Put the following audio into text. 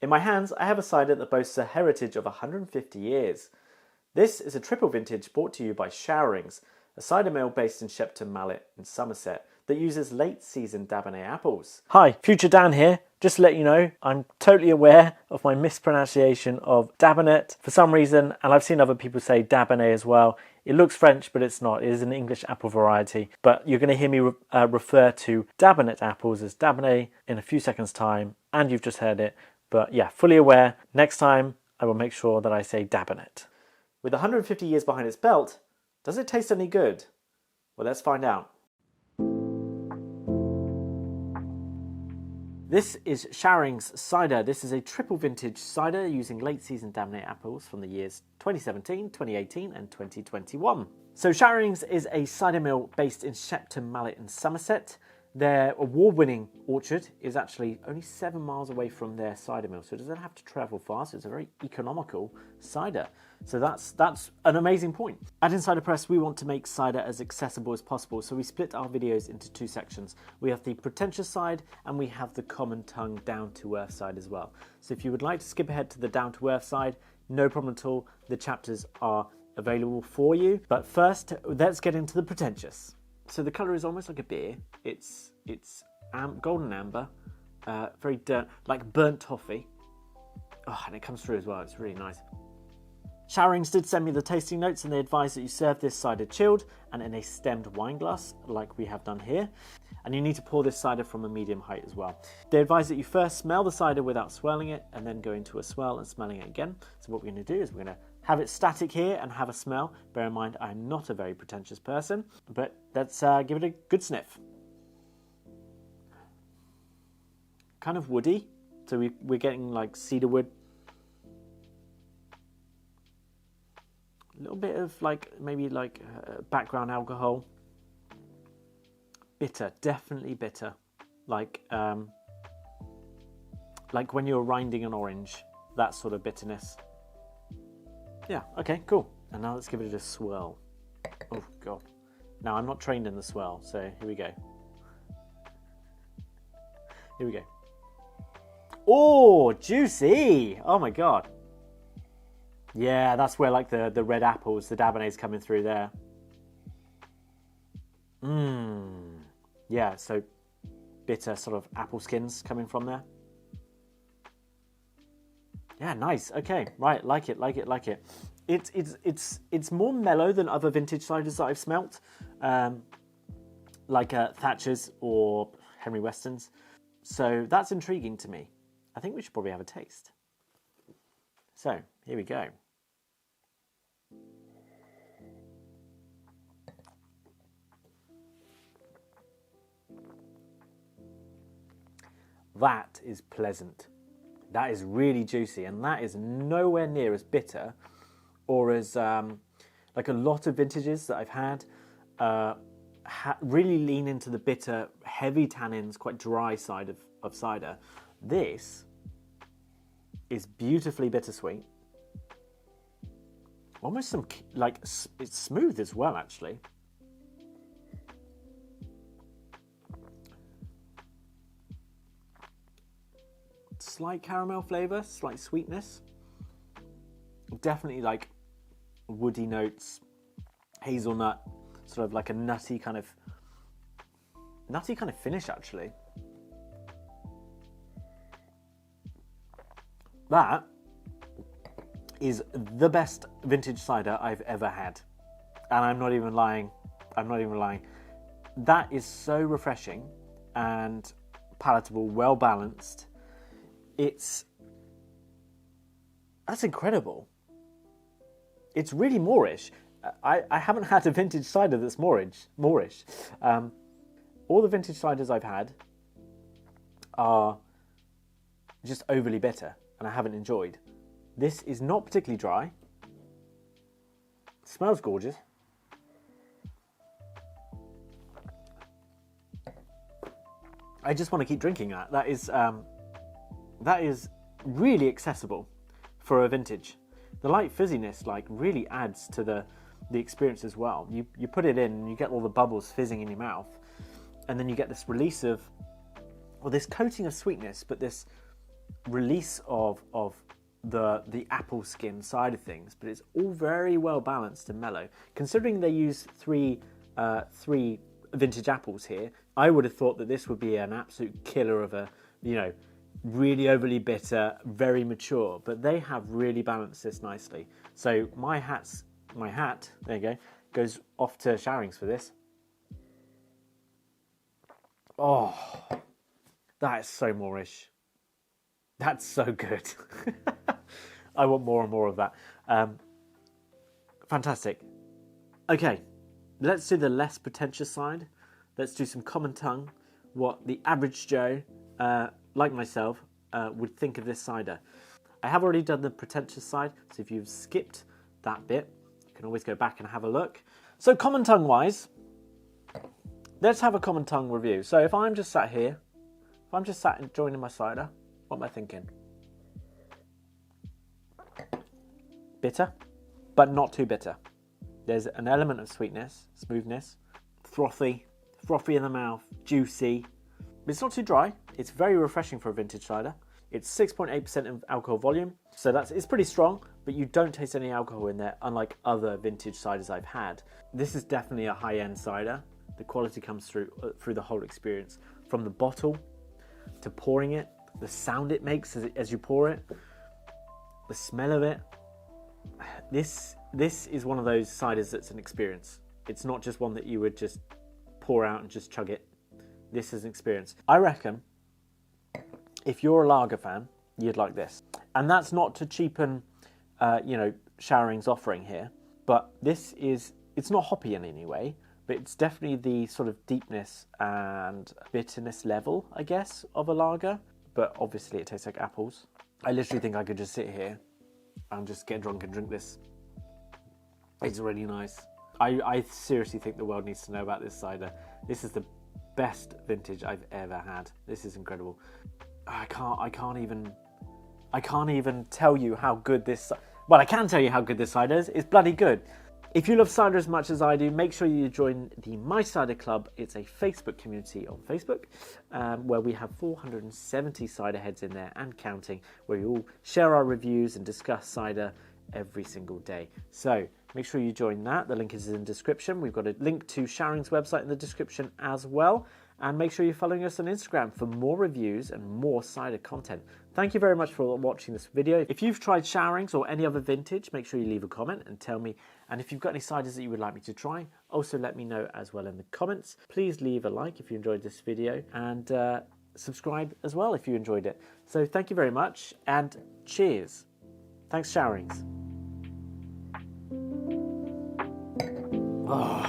In my hands, I have a cider that boasts a heritage of 150 years. This is a triple vintage brought to you by Showerings, a cider mill based in Shepton Mallet in Somerset that uses late season Dabonet apples. Hi, Future Dan here. Just to let you know, I'm totally aware of my mispronunciation of Dabonet for some reason, and I've seen other people say Dabonet as well. It looks French, but it's not. It is an English apple variety. But you're going to hear me refer to Dabonet apples as Dabonet in a few seconds' time, and you've just heard it. But yeah, fully aware. Next time, I will make sure that I say Dabonet. With 150 years behind its belt, does it taste any good? Well, let's find out. This is Showerings Cider. This is a triple vintage cider using late season Dabonet apples from the years 2017, 2018 and 2021. So Showerings is a cider mill based in Shepton Mallet in Somerset. Their award-winning orchard is actually only 7 miles away from their cider mill, so it doesn't have to travel far, so it's a very economical cider. So that's an amazing point. At InCider Press, we want to make cider as accessible as possible, so we split our videos into 2 sections. We have the pretentious side, and we have the common tongue down-to-earth side as well. So if you would like to skip ahead to the down-to-earth side, no problem at all. The chapters are available for you. But first, let's get into the pretentious. So the colour is almost like a beer. It's golden amber, very like burnt toffee. Oh, and it comes through as well. It's really nice. Showerings did send me the tasting notes, and they advise that you serve this cider chilled and in a stemmed wine glass, like we have done here. And you need to pour this cider from a medium height as well. They advise that you first smell the cider without swirling it, and then go into a swirl and smelling it again. So what we're going to do is we're going to have it static here and have a smell. Bear in mind, I'm not a very pretentious person, but let's give it a good sniff. Kind of woody, so we're getting like cedar wood. A little bit of maybe background alcohol. Bitter, definitely bitter. Like when you're grinding an orange, that sort of bitterness. Yeah, okay, cool. And now let's give it a swirl. Oh, God. Now, I'm not trained in the swirl, so here we go. Here we go. Oh, juicy! Oh, my God. Yeah, that's where, like, the red apples, the Dabonet's coming through there. Mmm. Yeah, so bitter sort of apple skins coming from there. Yeah, nice. Okay, right, like it. It's more mellow than other vintage ciders that I've smelt, like Thatcher's or Henry Weston's. So that's intriguing to me. I think we should probably have a taste. So here we go. That is pleasant. That is really juicy, and that is nowhere near as bitter or as like a lot of vintages that I've had really lean into the bitter, heavy tannins, quite dry side of cider. This is beautifully bittersweet. Almost some, like, it's smooth as well, actually. Slight caramel flavour, slight sweetness. Definitely like woody notes, hazelnut, sort of like a nutty kind of finish, actually. That is the best vintage cider I've ever had. And I'm not even lying. That is so refreshing and palatable, well balanced. That's incredible. It's really Moorish. I haven't had a vintage cider that's Moorish. All the vintage ciders I've had are just overly bitter, and I haven't enjoyed. This is not particularly dry. It smells gorgeous. I just want to keep drinking that. That is really accessible for a vintage. The light fizziness really adds to the experience as well. You put it in and you get all the bubbles fizzing in your mouth, and then you get this release of, well, this coating of sweetness, but this release of the apple skin side of things, but it's all very well balanced and mellow. Considering they use three vintage apples here, I would have thought that this would be an absolute killer of a, you know, really overly bitter, very mature, but they have really balanced this nicely. So my hat, there you go, goes off to Showerings for this. Oh, that is so Moorish. That's so good. I want more and more of that. Fantastic. Okay, let's do the less pretentious side. Let's do some common tongue, what the average Joe, like myself, would think of this cider. I have already done the pretentious side, so if you've skipped that bit, you can always go back and have a look. So common tongue wise, let's have a common tongue review. So if I'm just sat here, if I'm just sat enjoying my cider, what am I thinking? Bitter, but not too bitter. There's an element of sweetness, smoothness, frothy in the mouth, juicy. It's not too dry. It's very refreshing for a vintage cider. It's 6.8% of alcohol volume, so it's pretty strong, but you don't taste any alcohol in there, unlike other vintage ciders I've had. This is definitely a high-end cider. The quality comes through the whole experience, from the bottle to pouring it, the sound it makes as you pour it, the smell of it. This is one of those ciders that's an experience. It's not just one that you would just pour out and just chug it. This is an experience. I reckon if you're a lager fan, you'd like this. And that's not to cheapen, you know, Showerings offering here, but it's not hoppy in any way, but it's definitely the sort of deepness and bitterness level, I guess, of a lager. But obviously it tastes like apples. I literally think I could just sit here and just get drunk and drink this. It's really nice. I seriously think the world needs to know about this cider. This is the best vintage I've ever had. This is incredible. I can't even tell you how good this. Well, I can tell you how good this cider is. It's bloody good. If you love cider as much as I do, make sure you join the My Cider Club. It's a Facebook community on Facebook where we have 470 cider heads in there and counting, where we all share our reviews and discuss cider every single day. So make sure you join that. The link is in the description. We've got a link to Showerings' website in the description as well. And make sure you're following us on Instagram for more reviews and more cider content. Thank you very much for watching this video. If you've tried Showerings or any other vintage, make sure you leave a comment and tell me. And if you've got any ciders that you would like me to try, also let me know as well in the comments. Please leave a like if you enjoyed this video, and subscribe as well if you enjoyed it. So thank you very much, and cheers. Thanks, Showerings. Oh.